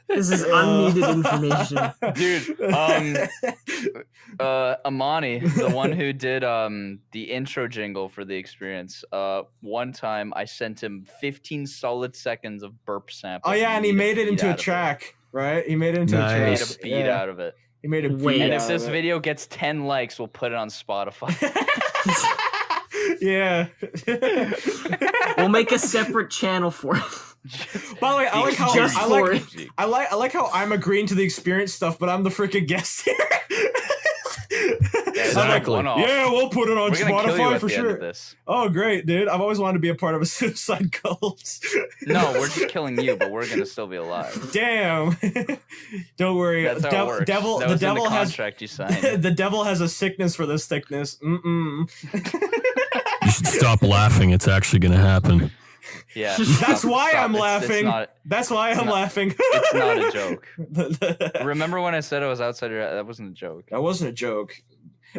This is unneeded information. Dude, Amani, the one who did the intro jingle for the experience, one time I sent him 15 solid seconds of burp sample. Oh yeah, and he made it into a track, right? He made it into Nice. a Made track. a beat out of it. He made a beat Wait. And out if this of it. video gets 10 likes, we'll put it on Spotify. Yeah. We'll make a separate channel for it. By the way, I like how Just I for like it. I like how I'm agreeing to the experience stuff, but I'm the freaking guest here. Yeah, Exactly. One-off. Yeah, we'll put it on We're gonna kill you Spotify at for the end of sure. this. Oh, great, dude! I've always wanted to be a part of a suicide cult. No, we're just killing you, but we're gonna still be alive. Damn. Don't worry. That's how it works. Devil. That The was in devil the has. contract you signed. The devil has a sickness for this thickness. You should stop laughing. It's actually going to happen. Yeah. That's why I'm It's laughing. not, That's why I'm laughing. it's not a joke. Remember when I said I was outside your... That wasn't a joke. That wasn't a joke.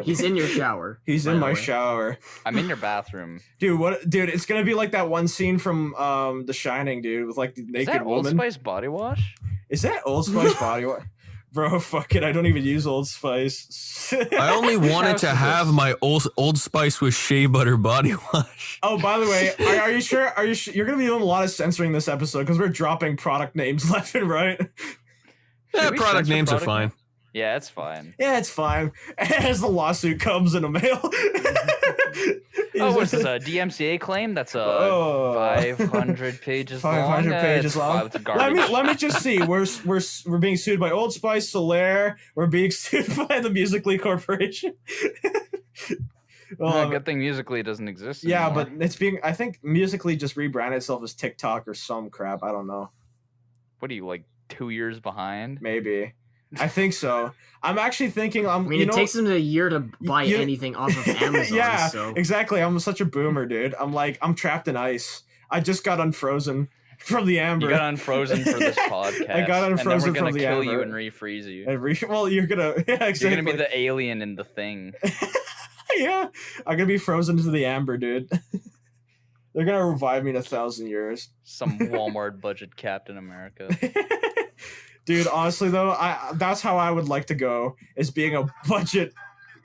He's in your shower. He's by in the my way. shower. I'm in your bathroom. Dude, what? Dude, it's gonna be like that one scene from The Shining, dude, with like the Is naked that Old woman. Spice body wash? Is that Old Spice body wash? Bro, fuck it. I don't even use Old Spice. I only wanted house to is have this? my Old Spice with shea butter body wash. Oh, by the way, are you sure? Are you sure? You're gonna be doing a lot of censoring this episode because we're dropping product names left and right. Yeah, we product censor names are product fine. name? Yeah, it's fine. Yeah, it's fine. As the lawsuit comes in the mail. Oh, what's this? A DMCA claim? That's Oh. 500 pages long. 500 pages It's long. It's garbage. Let me just see. We're being sued by Old Spice, Solaire. We're being sued by the Musically Corporation. Yeah, good thing Musically doesn't exist yeah, anymore. but it's being. I think Musically just rebranded itself as TikTok or some crap. I don't know. What are you, like 2 years behind? Maybe. I think so. I'm actually thinking. I mean, it takes them a year to buy you- anything off of Amazon. Yeah, so. exactly. I'm such a boomer, dude. I'm trapped in ice. I just got unfrozen from the amber. You got unfrozen for this podcast. I got unfrozen and then we're from gonna the kill amber. you and refreeze you. Well, you're gonna. Yeah, exactly. You're gonna be the alien in the thing. Yeah, I'm gonna be frozen to the amber, dude. They're gonna revive me in 1,000 years. Some Walmart budget Captain America. Dude, honestly though, that's how I would like to go, is being a budget.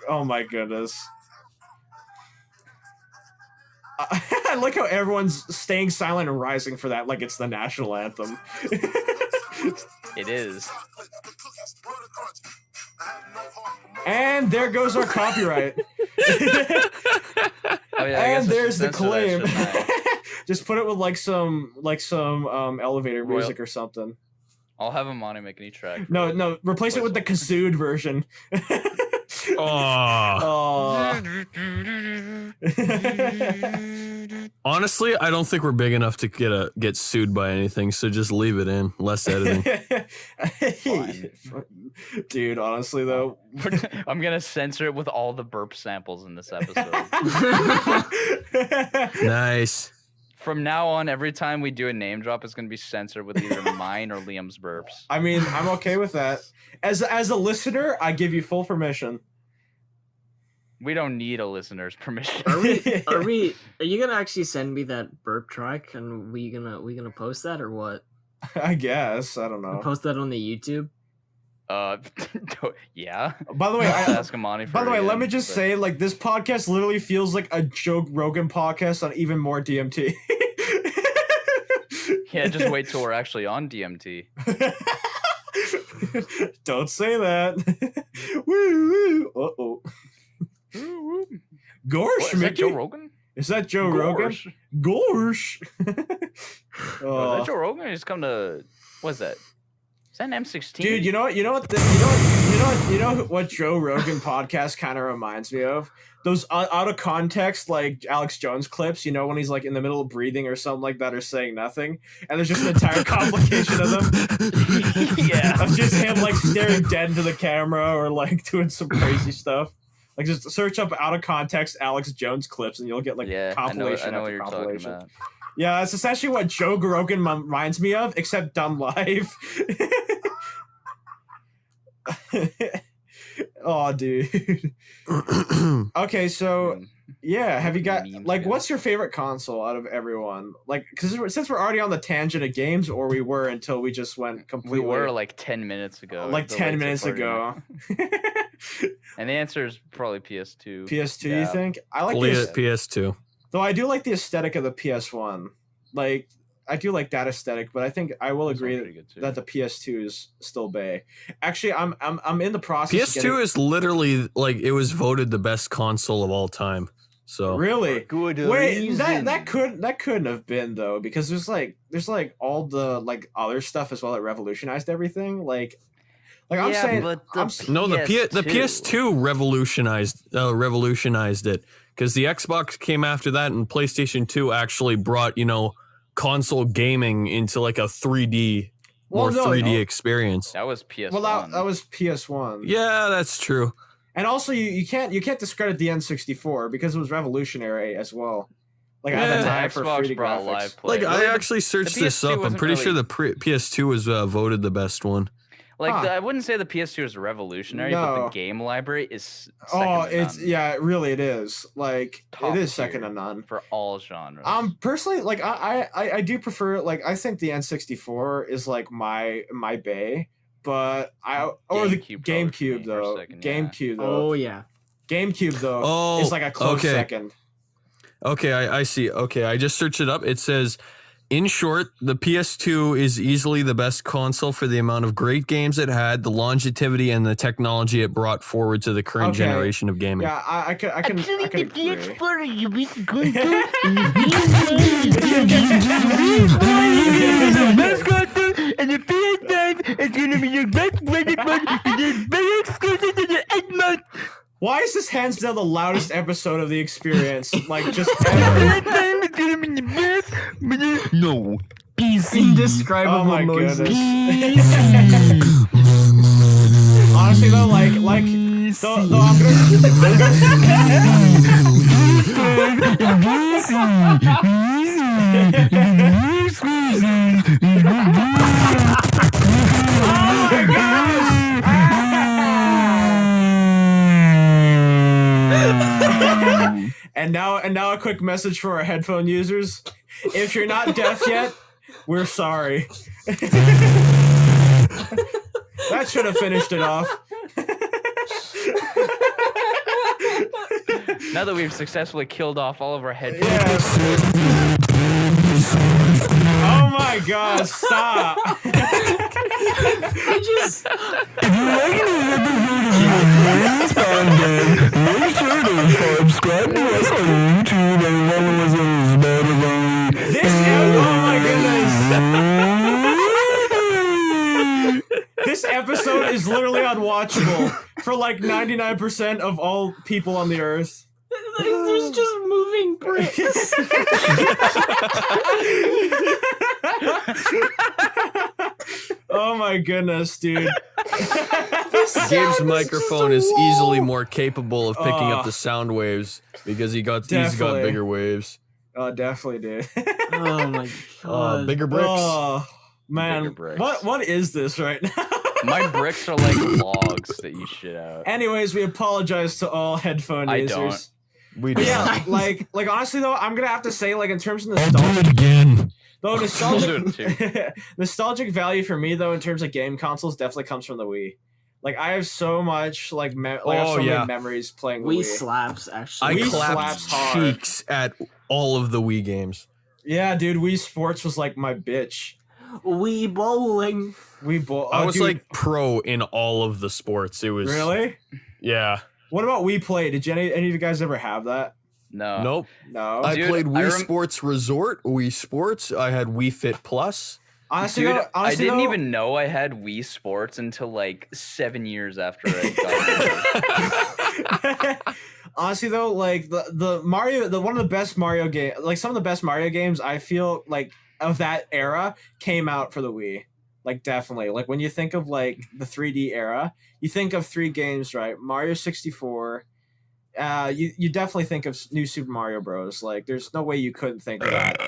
Oh my goodness. I like how everyone's staying silent and rising for that, like it's the national anthem. It is. And there goes our copyright. Oh yeah, I guess And I should there's the censor that, claim. shouldn't I? Just put it with like some elevator Royal- music or something. I'll have Amani make any track. No, replace it with the kazooed version. Oh. Oh. Honestly, I don't think we're big enough to get sued by anything, so just leave it in. Less editing. Dude, honestly though. I'm gonna censor it with all the burp samples in this episode. Nice. From now on, every time we do a name drop, it's gonna be censored with either mine or Liam's burps. I mean, I'm okay with that. As a listener, I give you full permission. We don't need a listener's permission. Are you gonna actually send me that burp track and we gonna post that or what? I guess. I don't know. Post that on the YouTube? Yeah. By the way, I'll ask Amani for by the it way, let again, me just but- say, like, this podcast literally feels like a Joe Rogan podcast on even more DMT. Yeah, just wait till we're actually on DMT. Don't say that. Woo, woo. Uh-oh. Gorsh, What, is that Mickey. Joe Rogan? Is that Joe Rogan? Gorsh. Gorsh. Oh, is that Joe Rogan? He's come to. What's that? Is that an M16? Dude, you know what Joe Rogan podcast kind of reminds me of? Those out of context, like Alex Jones clips, you know, when he's like in the middle of breathing or something like that, or saying nothing, and there's just an entire complication of them. Yeah. Of just him like staring dead into the camera or like doing some crazy stuff. Like just search up out of context Alex Jones clips, and you'll get like Yeah, compilation I know what after you're talking compilation. about. Yeah, that's essentially what Joe Rogan reminds me of, except done live. Oh, dude. Okay, so yeah, have you got Memes, like yeah. what's your favorite console out of everyone? Like, because since we're already on the tangent of games, or we were until we just went We completely. were like 10 minutes ago. like The 10 late minutes party. ago. And the answer is probably PS2. PS2, you Yeah. think? I like Only this, at PS2. though. I do like the aesthetic of the PS1. Like, I do like that aesthetic, but I think I will Those are agree pretty good, too. that the PS2 is still bae. Actually, I'm in the process. of PS2 getting- is literally like it was voted the best console of all time. So really. Good Wait, reason. that couldn't have been though, because there's like all the like other stuff as well that revolutionized everything. Like Like I'm saying, but No, the PS2. PS2 revolutionized it because the Xbox came after that, and PlayStation 2 actually brought console gaming into like a 3D more 3D experience. That was PS1. Well, that was PS1. Yeah, that's true. And also, you can't discredit the N64 because it was revolutionary as well. Like at Yeah. the time The for Xbox 3D brought graphics. live play. Like I actually searched the this PS2 up. I'm wasn't pretty sure really- the PS2 was voted the best one. Like Huh. I wouldn't say the PS2 is revolutionary, but No. the game library is Oh, second to it's none really it is. Like Top it is tier. second to none. for all genres. Personally, like I do prefer, like I think the N64 is like my bay, but the GameCube probably for GameCube me, though. or second, yeah. GameCube though. Oh yeah. GameCube though Oh, is like a close okay. second. Okay, I see. Okay, I just searched it up. It says, in short, the PS2 is easily the best console for the amount of great games it had, the longevity, and the technology it brought forward to the current Okay. generation of gaming. Yeah, I can agree. And the PS5 is gonna be your best credit card. It is very exclusive to the Xbox. Why is this hands down the loudest episode of the experience? Like just ever. PS5 is gonna be the best. No. Indescribable Oh my noises. goodness. Honestly though, like though I'm And now a quick message for our headphone users. If you're not deaf yet, we're sorry. That should have finished it off. Now that we've successfully killed off all of our headphones. Yes. Oh my god, stop. Oh my goodness. This episode is literally unwatchable for like 99% of all people on the earth. There's just moving bricks. Oh my goodness, dude. Gabe's microphone is easily more capable of picking up Oh. the sound waves because he's got Definitely. bigger waves. Oh, definitely, dude. Oh my god. Bigger bricks. Oh man, Bigger bricks. what is this right now? My bricks are like logs that you shit out. Anyways, we apologize to all headphone I users. don't. We But do. yeah, like honestly though, I'm gonna have to say, like in terms of nostalgia, again. though I'll do nostalgic nostalgic value for me though in terms of game consoles definitely comes from the Wii. Like I have so much I have so many memories playing the Wii Wii. slaps actually. I Wii clapped slaps hard. cheeks at all of the Wii games. Yeah, dude, Wii Sports was like my bitch. Wii bowling. I was like pro in all of the sports. It was really? Yeah. What about Wii Play? Did any of you guys ever have that? No. Nope. No. I Dude, played I Wii Sports Resort, Wii Sports. I had Wii Fit Plus. Honestly, Dude, though, I didn't even know I had Wii Sports until like 7 years after I got it. Honestly though, like the Mario, one of the best Mario game, like some of the best Mario games, I feel like of that era came out for the Wii. Like definitely, like when you think of like the 3D era, you think of three games, right? Mario 64. You definitely think of New Super Mario Bros. Like there's no way you couldn't think of that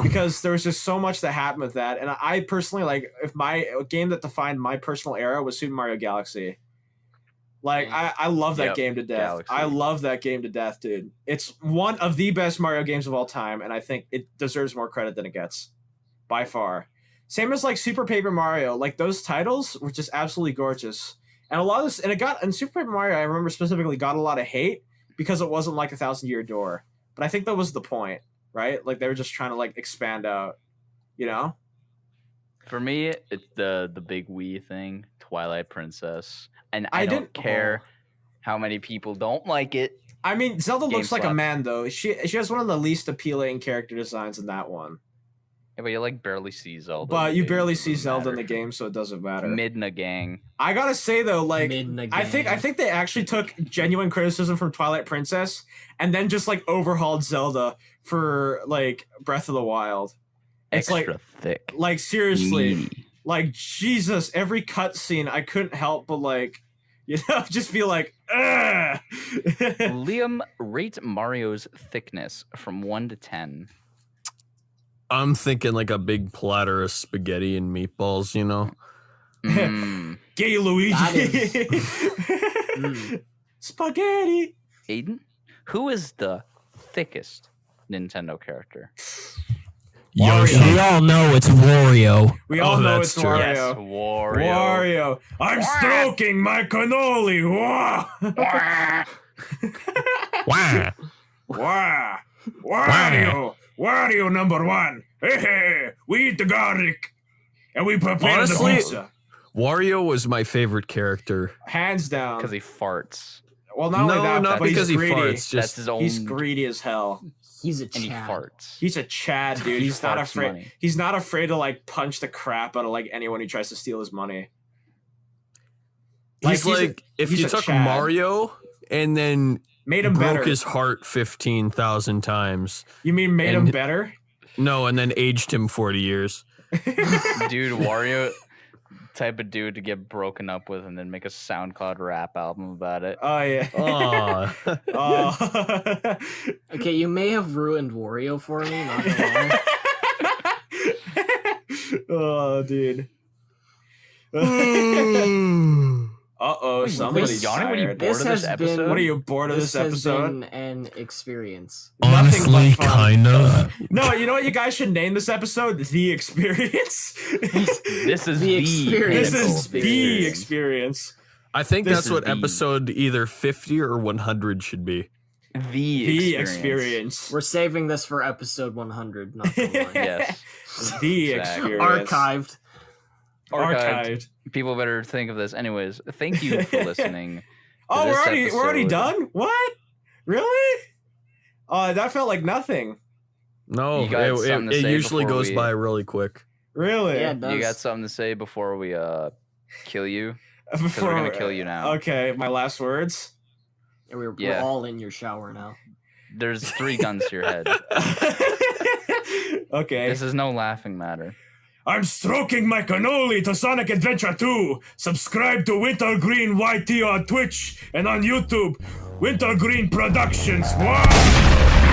because there was just so much that happened with that. And I personally, like, if a game that defined my personal era was Super Mario Galaxy. Like I love that Yep, game to death. Galaxy. I love that game to death, dude. It's one of the best Mario games of all time, and I think it deserves more credit than it gets, by far. Same as like Super Paper Mario. Like those titles were just absolutely gorgeous, and a lot of this, and Super Paper Mario, I remember specifically got a lot of hate because it wasn't like 1,000-Year Door. But I think that was the point, right? Like they were just trying to like expand out, you know. For me, it's the big Wii thing, Twilight Princess, and I I don't didn't- care how many people don't like it. I mean, Zelda Game looks like a slaps. man though. She has one of the least appealing character designs in that one. Yeah, but you like barely see Zelda. But you game, barely so it see doesn't Zelda in the matter. game, so it doesn't matter. Midna gang. I gotta say though, like Midna I gang. think they actually took genuine criticism from Twilight Princess and then just like overhauled Zelda for like Breath of the Wild. It's Extra thick. like seriously, Meaty. like Jesus, every cutscene I couldn't help but like, you know, just feel like, ugh. Liam, rate Mario's thickness from 1 to 10. I'm thinking like a big platter of spaghetti and meatballs, you know? Mm. Gay Luigi. Mm. Spaghetti. Aiden, who is the thickest Nintendo character? Yoshi. We all know it's Wario. We all know that's it's true. Yes, Wario. Wario. Wario. I'm stroking my cannoli. Wah. Wow. Wah. Wario. Wario number one. Hey, hey, we eat the garlic. And we prepare Honestly- the pizza. Wario was my favorite character. Hands down. Because he farts. Well, not only that, not but because he he's greedy. farts. That's Just his own. He's greedy as hell. He's a And he Chad. farts. He's a Chad, dude. He He's not farts afraid. money. He's not afraid to like punch the crap out of like anyone who tries to steal his money. he's Like, like if he's you a took Chad. Mario and then Made him broke better. his heart 15,000 times. You mean made him and- better? No, and then aged him 40 years. Dude, Wario, type of dude to get broken up with and then make a SoundCloud rap album about it. Oh yeah. Aw. Oh. Okay, you may have ruined Wario for me, not gonna lie. Oh, dude. Uh-oh, Wait, somebody's Yanni, what are you tired. bored of this episode? What are you bored of this has episode? been an experience. Nothing but fun. kind of. No, you know what you guys should name this episode? The Experience. This is The the experience. This pinnacle is of the experience. I think This that's is what the- episode either 50 or 100 should be. The Experience. We're saving this for episode 100, not gonna lie. Yes. The Exactly. Experience. Archived. Archived. People better think of this. Anyways, thank you for listening. Oh, this we're already episode. done? What? Really? That felt like nothing. No, You got something to it say usually before goes we- by really quick. Really? Yeah, it does. You got something to say before we kill you? Because we're gonna kill you now. Okay, my last words. And we're Yeah. all in your shower now. There's 3 guns to your head. Okay. This is no laughing matter. I'm stroking my cannoli to Sonic Adventure 2. Subscribe to Wintergreen YT on Twitch and on YouTube. Wintergreen Productions. Wow!